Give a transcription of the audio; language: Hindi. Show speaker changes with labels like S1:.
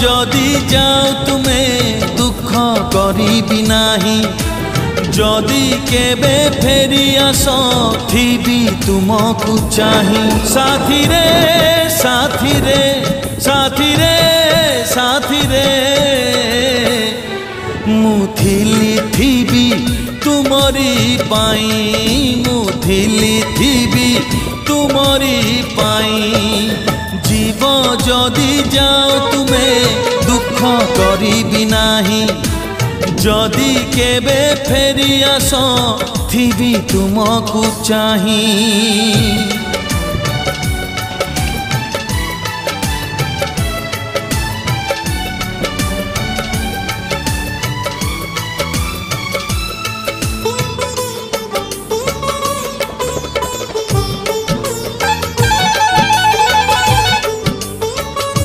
S1: जदि जाओ तुमे दुख करी नाही जदि केबे फेरी आस थी तुमको चाही साथी रे साथी रे साथी रे साथी रे मुथिली थी तुमरी पाई मुथिली थी तुमरी पाई जीव जदि जाओ तुमे दुख करी नाही जदि केबे फेरी आस थी तुमको चाही।